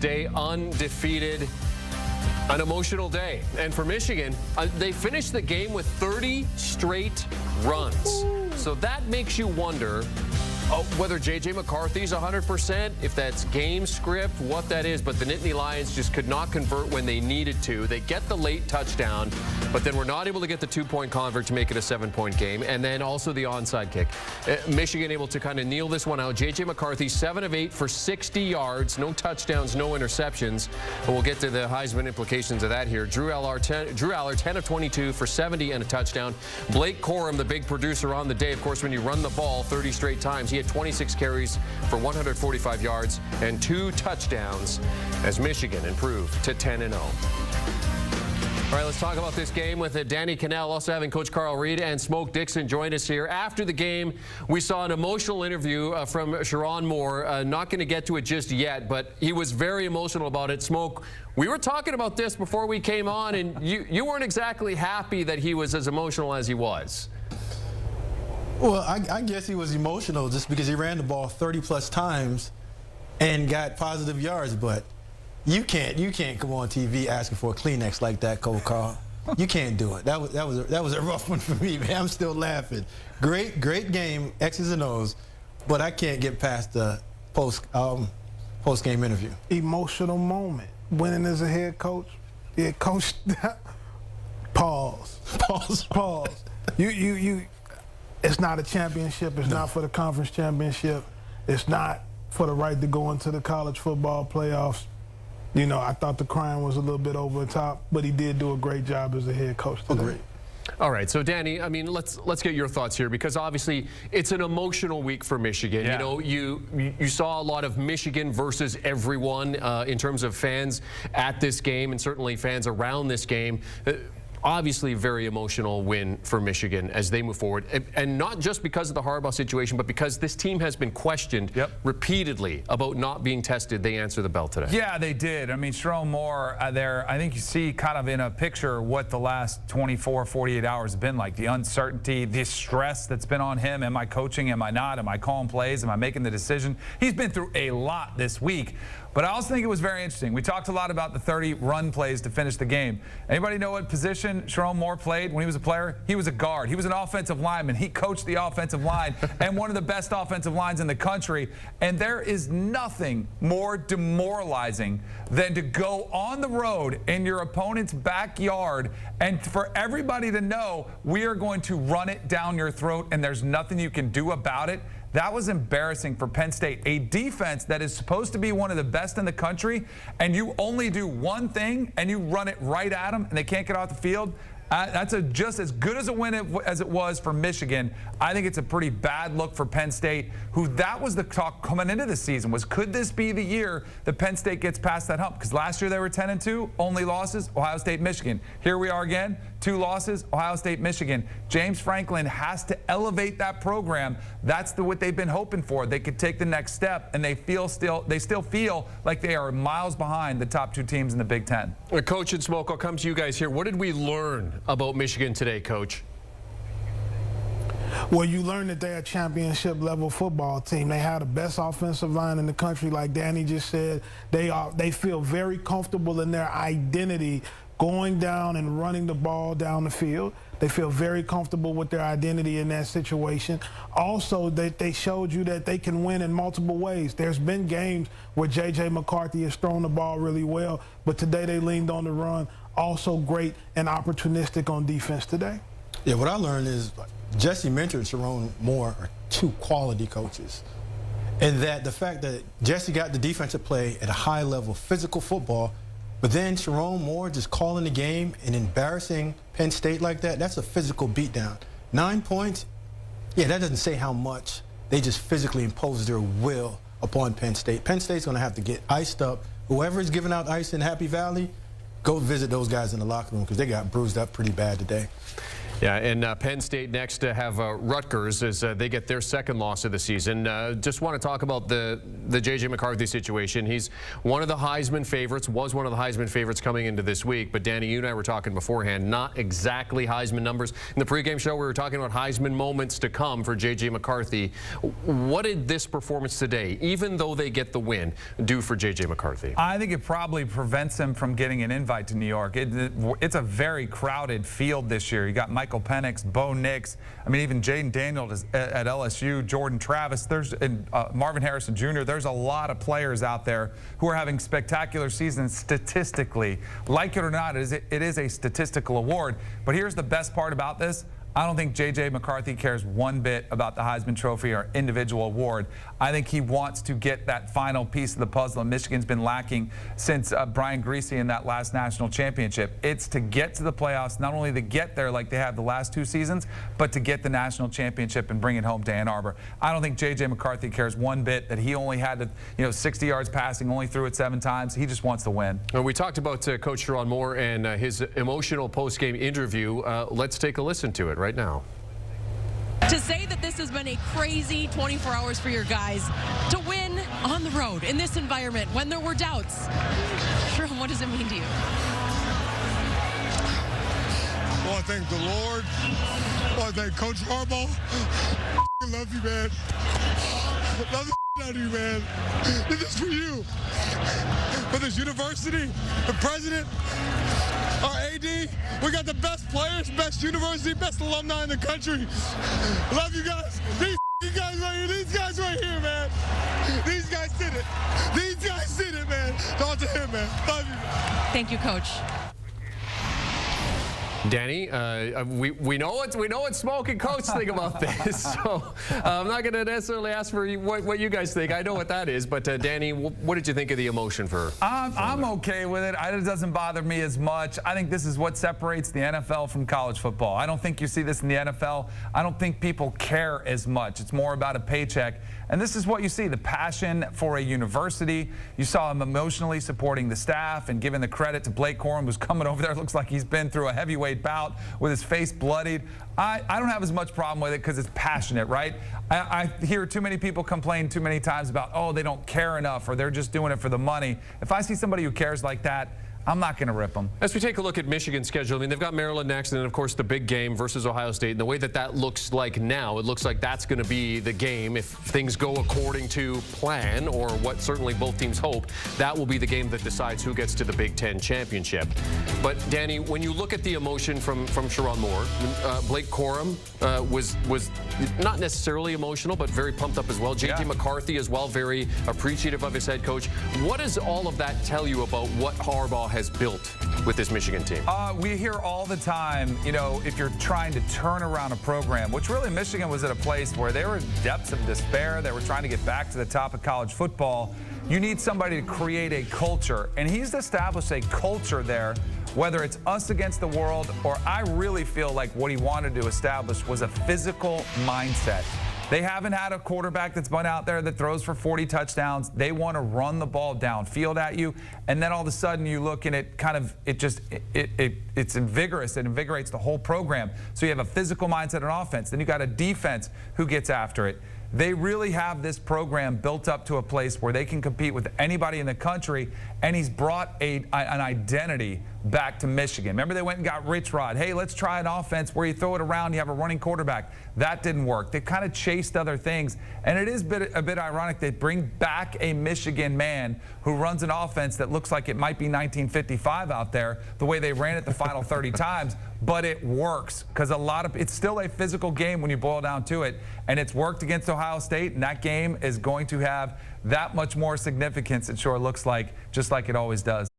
Day undefeated. An emotional day. And for Michigan, they finished the game with 30 straight runs. So that makes you wonder whether J.J. McCarthy's 100%, if that's game script, what that is. But the Nittany Lions just could not convert when they needed to. They get the late touchdown, but then were not able to get the two-point convert to make it a 7-point game. And then also the onside kick. Michigan able to kind of kneel this one out. J.J. McCarthy, 7 of 8 for 60 yards. No touchdowns, no interceptions. But we'll get to the Heisman implications of that here. Drew Aller, 10 of 22 for 70 and a touchdown. Blake Corum, the big producer on the day. Of course, when you run the ball 30 straight times, he had 26 carries for 145 yards and 2 touchdowns as Michigan improved to 10-0. All right, let's talk about this game with Danny Cannell, also having Coach Carl Reed and Smoke Dixon join us here. After the game, we saw an emotional interview from Sharon Moore. Not going to get to it just yet, but he was very emotional about it. Smoke, we were talking about this before we came on, and you weren't exactly happy that he was as emotional as he was. Well, I guess he was emotional just because he ran the ball 30-plus times and got positive yards. But you can't come on TV asking for a Kleenex like that, Coach Carl. You can't do it. That was a rough one for me, man. I'm still laughing. Great game, X's and O's, but I can't get past the post-game interview. Emotional moment. Winning as a head coach. Yeah, coach. Pause. You. It's not a championship. It's not for the conference championship. It's not for the right to go into the college football playoffs. You know, I thought the crying was a little bit over the top, but he did do a great job as a head coach today. Agreed. All right, so Danny, I mean, let's get your thoughts here, because obviously it's an emotional week for Michigan. Yeah. You know, you saw a lot of Michigan versus everyone in terms of fans at this game, and certainly fans around this game. Obviously, very emotional win for Michigan as they move forward. And not just because of the Harbaugh situation, but because this team has been questioned repeatedly about not being tested. They answered the bell today. Yeah, they did. I mean, Sharon Moore there, I think you see kind of in a picture what the last 24, 48 hours have been like. The uncertainty, the stress that's been on him. Am I coaching? Am I not? Am I calling plays? Am I making the decision? He's been through a lot this week. But I also think it was very interesting. We talked a lot about the 30 run plays to finish the game. Anybody know what position Sharon Moore played when he was a player? He was a guard. He was an offensive lineman. He coached the offensive line and one of the best offensive lines in the country. And there is nothing more demoralizing than to go on the road in your opponent's backyard and for everybody to know we are going to run it down your throat and there's nothing you can do about it. That was embarrassing for Penn State, a defense that is supposed to be one of the best in the country, and you only do one thing and you run it right at them and they can't get off the field. That's just as good as a win as it was for Michigan. I think it's a pretty bad look for Penn State, who that was the talk coming into the season was, could this be the year that Penn State gets past that hump? Because last year they were 10-2, only losses, Ohio State, Michigan. Here we are again, 2 losses, Ohio State, Michigan. James Franklin has to elevate that program. That's what they've been hoping for. They could take the next step, and they still feel like they are miles behind the top 2 teams in the Big Ten. Coach and Smoke, I'll come to you guys here. What did we learn about Michigan today, Coach? Well, you learn that they're a championship-level football team. They have the best offensive line in the country, like Danny just said. They feel very comfortable in their identity going down and running the ball down the field. They feel very comfortable with their identity in that situation. Also, they showed you that they can win in multiple ways. There's been games where J.J. McCarthy has thrown the ball really well, but today they leaned on the run. Also great and opportunistic on defense today. Yeah, what I learned is Jesse Minter and Sharon Moore are 2 quality coaches. And that the fact that Jesse got the defensive play at a high level, physical football, but then Sharon Moore just calling the game and embarrassing Penn State like that, that's a physical beatdown. 9 points, yeah, that doesn't say how much. They just physically imposed their will upon Penn State. Penn State's going to have to get iced up. Whoever is giving out ice in Happy Valley, go visit those guys in the locker room because they got bruised up pretty bad today. Yeah, and Penn State next to have Rutgers as they get their second loss of the season. Just want to talk about the J.J. McCarthy situation. He's one of the Heisman favorites, was one of the Heisman favorites coming into this week. But Danny, you and I were talking beforehand, not exactly Heisman numbers. In the pregame show, we were talking about Heisman moments to come for J.J. McCarthy. What did this performance today, even though they get the win, do for J.J. McCarthy? I think it probably prevents him from getting an invite to New York. It's a very crowded field this year. You got Michael Penix, Bo Nix, I mean, even Jaden Daniels at LSU, Jordan Travis, and Marvin Harrison Jr. There's a lot of players out there who are having spectacular seasons statistically. Like it or not, it is a statistical award. But here's the best part about this. I don't think J.J. McCarthy cares one bit about the Heisman Trophy or individual award. I think he wants to get that final piece of the puzzle, and Michigan's been lacking since Brian Griese in that last national championship. It's to get to the playoffs, not only to get there like they have the last 2 seasons, but to get the national championship and bring it home to Ann Arbor. I don't think J.J. McCarthy cares one bit that he only had to, 60 yards passing, only threw it 7 times. He just wants to win. We talked about Coach Sherrone Moore and his emotional post-game interview. Let's take a listen to it right now. To say that this has been a crazy 24 hours for your guys, to win on the road in this environment when there were doubts, Sherrone, what does it mean to you? I want to thank the Lord. I want to thank Coach Harbaugh. I love you, man. Love the out of you, man. This is for you. For this university, the president, our AD, we got the best players, best university, best alumni in the country. Love you guys. These guys right here, these guys right here, man. These guys did it. These guys did it, man. Talk to him, man. Love you. Thank you, Coach. Danny, we know what Smoke and Coach think about this, so I'm not going to necessarily ask for what you guys think. I know what that is, but Danny, what did you think of the emotion for? I'm okay with it. It doesn't bother me as much. I think this is what separates the NFL from college football. I don't think you see this in the NFL. I don't think people care as much. It's more about a paycheck. And this is what you see, the passion for a university. You saw him emotionally supporting the staff and giving the credit to Blake Corum, who's coming over there. It looks like he's been through a heavyweight bout with his face bloodied. I don't have as much problem with it because it's passionate, right? I hear too many people complain too many times about, oh, they don't care enough or they're just doing it for the money. If I see somebody who cares like that, I'm not going to rip them. As we take a look at Michigan's schedule, I mean, they've got Maryland next, and then, of course, the big game versus Ohio State. And the way that looks like now, it looks like that's going to be the game. If things go according to plan, or what certainly both teams hope, that will be the game that decides who gets to the Big Ten championship. But, Danny, when you look at the emotion from Sherrone Moore, Blake Corum was not necessarily emotional, but very pumped up as well. J.J. McCarthy as well, very appreciative of his head coach. What does all of that tell you about what Harbaugh has built with this Michigan team? We hear all the time, if you're trying to turn around a program, which really Michigan was at a place where they were in depths of despair. They were trying to get back to the top of college football. You need somebody to create a culture, and he's established a culture there, whether it's us against the world, or I really feel like what he wanted to establish was a physical mindset. They haven't had a quarterback that's been out there that throws for 40 touchdowns. They want to run the ball downfield at you, and then all of a sudden you look and it's vigorous. It invigorates the whole program. So you have a physical mindset on offense. Then you got a defense who gets after it. They really have this program built up to a place where they can compete with anybody in the country, and he's brought an identity back to Michigan. Remember, they went and got Rich Rod. Hey, let's try an offense where you throw it around, you have a running quarterback. That didn't work. They've kind of chased other things, and it is a bit ironic they bring back a Michigan man who runs an offense that looks like it might be 1955 out there, the way they ran it the final 30 times, but it works because it's still a physical game when you boil down to it, and it's worked against Ohio State, and that game is going to have that much more significance, it sure looks like, just like it always does.